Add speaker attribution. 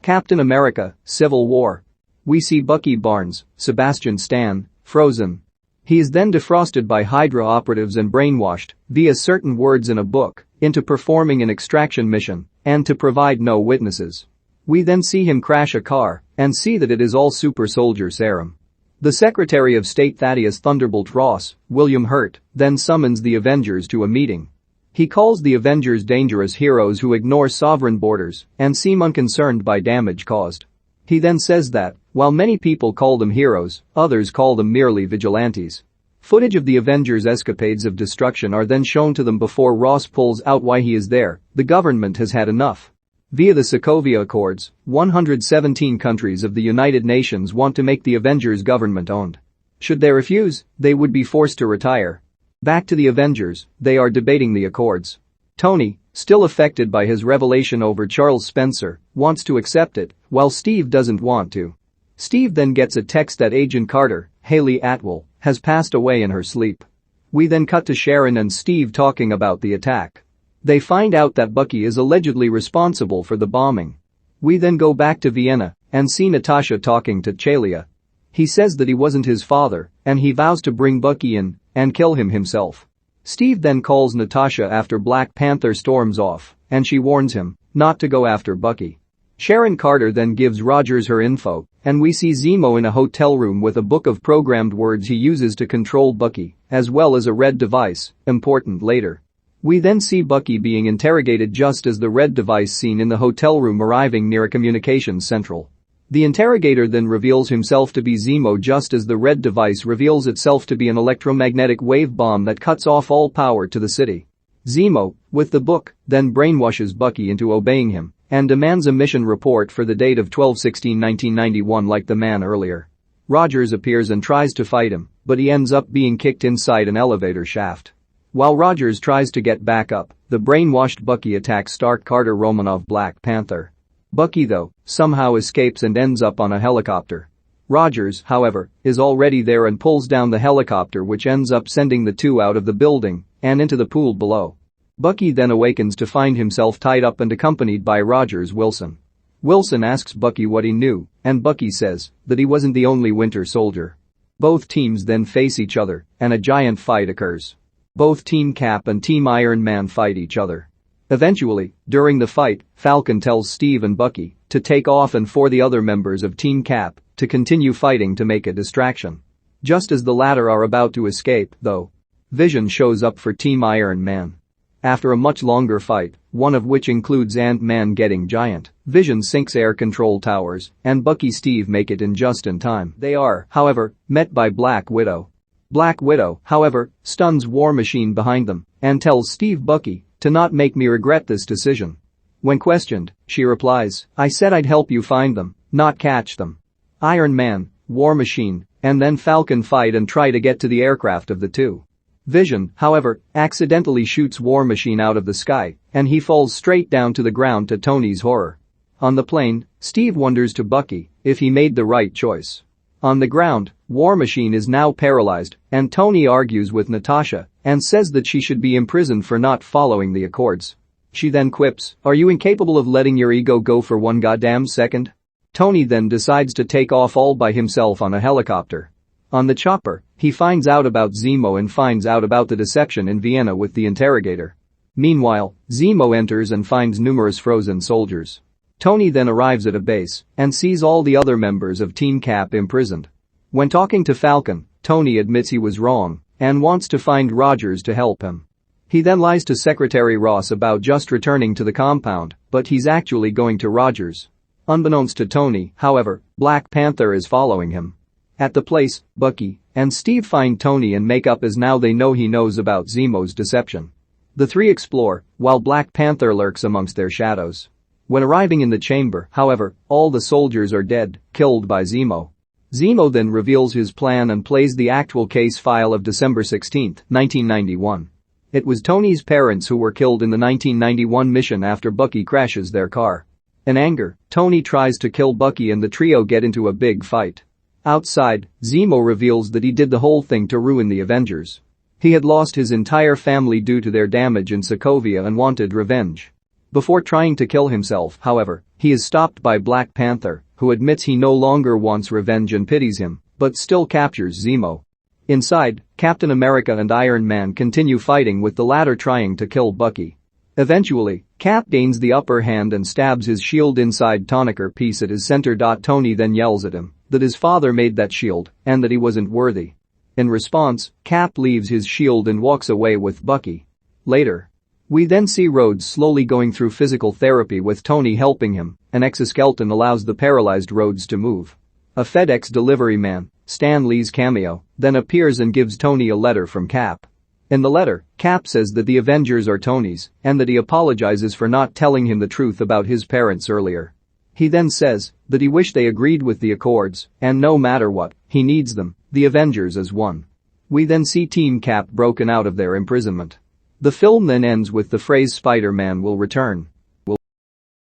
Speaker 1: Captain America, Civil War. We see Bucky Barnes, Sebastian Stan, frozen. He is then defrosted by Hydra operatives and brainwashed, via certain words in a book, into performing an extraction mission, and to provide no witnesses. We then see him crash a car, and see that it is all super soldier serum. The Secretary of State Thaddeus Thunderbolt Ross, William Hurt, then summons the Avengers to a meeting. He calls the Avengers dangerous heroes who ignore sovereign borders and seem unconcerned by damage caused. He then says that, while many people call them heroes, others call them merely vigilantes. Footage of the Avengers' escapades of destruction are then shown to them before Ross pulls out why he is there. The government has had enough. Via the Sokovia Accords, 117 countries of the United Nations want to make the Avengers government-owned. Should they refuse, they would be forced to retire. Back to the Avengers, they are debating the Accords. Tony, still affected by his revelation over Charles Spencer, wants to accept it, while Steve doesn't want to. Steve then gets a text that Agent Carter, Haley Atwell, has passed away in her sleep. We then cut to Sharon and Steve talking about the attack. They find out that Bucky is allegedly responsible for the bombing. We then go back to Vienna and see Natasha talking to Cheadle. He says that he wasn't his father and he vows to bring Bucky in and kill him himself. Steve then calls Natasha after Black Panther storms off and she warns him not to go after Bucky. Sharon Carter then gives Rogers her info and we see Zemo in a hotel room with a book of programmed words he uses to control Bucky, as well as a red device, important later. We then see Bucky being interrogated just as the red device seen in the hotel room arriving near a communications central. The interrogator then reveals himself to be Zemo just as the red device reveals itself to be an electromagnetic wave bomb that cuts off all power to the city. Zemo, with the book, then brainwashes Bucky into obeying him and demands a mission report for the date of 12/16/1991 like the man earlier. Rogers appears and tries to fight him, but he ends up being kicked inside an elevator shaft. While Rogers tries to get back up, the brainwashed Bucky attacks Stark Carter Romanoff Black Panther. Bucky though, somehow escapes and ends up on a helicopter. Rogers, however, is already there and pulls down the helicopter which ends up sending the two out of the building and into the pool below. Bucky then awakens to find himself tied up and accompanied by Rogers' Wilson. Wilson asks Bucky what he knew, and Bucky says that he wasn't the only Winter Soldier. Both teams then face each other, and a giant fight occurs. Both Team Cap and Team Iron Man fight each other. Eventually, during the fight, Falcon tells Steve and Bucky to take off and for the other members of Team Cap to continue fighting to make a distraction. Just as the latter are about to escape, though, Vision shows up for Team Iron Man. After a much longer fight, one of which includes Ant-Man getting giant, Vision sinks air control towers, and Bucky Steve make it in just in time. They are, however, met by Black Widow. Black Widow, however, stuns War Machine behind them and tells Steve Bucky to not make me regret this decision. When questioned, she replies, "I said I'd help you find them, not catch them." Iron Man, War Machine, and then Falcon fight and try to get to the aircraft of the two. Vision, however, accidentally shoots War Machine out of the sky and he falls straight down to the ground to Tony's horror. On the plane, Steve wonders to Bucky if he made the right choice. On the ground, War Machine is now paralyzed and Tony argues with Natasha and says that she should be imprisoned for not following the Accords. She then quips, "Are you incapable of letting your ego go for one goddamn second?" Tony then decides to take off all by himself on a helicopter. On the chopper, he finds out about Zemo and finds out about the deception in Vienna with the interrogator. Meanwhile, Zemo enters and finds numerous frozen soldiers. Tony then arrives at a base and sees all the other members of Team Cap imprisoned. When talking to Falcon, Tony admits he was wrong and wants to find Rogers to help him. He then lies to Secretary Ross about just returning to the compound, but he's actually going to Rogers. Unbeknownst to Tony, however, Black Panther is following him. At the place, Bucky and Steve find Tony and make up as now they know he knows about Zemo's deception. The three explore, while Black Panther lurks amongst their shadows. When arriving in the chamber, however, all the soldiers are dead, killed by Zemo. Zemo then reveals his plan and plays the actual case file of December 16, 1991. It was Tony's parents who were killed in the 1991 mission after Bucky crashes their car. In anger, Tony tries to kill Bucky and the trio get into a big fight. Outside, Zemo reveals that he did the whole thing to ruin the Avengers. He had lost his entire family due to their damage in Sokovia and wanted revenge. Before trying to kill himself, however, he is stopped by Black Panther, who admits he no longer wants revenge and pities him, but still captures Zemo. Inside, Captain America and Iron Man continue fighting, with the latter trying to kill Bucky. Eventually, Cap gains the upper hand and stabs his shield inside Toniker piece at his center. Tony then yells at him that his father made that shield and that he wasn't worthy. In response, Cap leaves his shield and walks away with Bucky. Later, we then see Rhodes slowly going through physical therapy with Tony helping him. An exoskeleton allows the paralyzed Rhodes to move. A FedEx delivery man, Stan Lee's cameo, then appears and gives Tony a letter from Cap. In the letter, Cap says that the Avengers are Tony's and that he apologizes for not telling him the truth about his parents earlier. He then says that he wished they agreed with the Accords and no matter what, he needs them, the Avengers, as one. We then see Team Cap broken out of their imprisonment. The film then ends with the phrase "Spider-Man will return."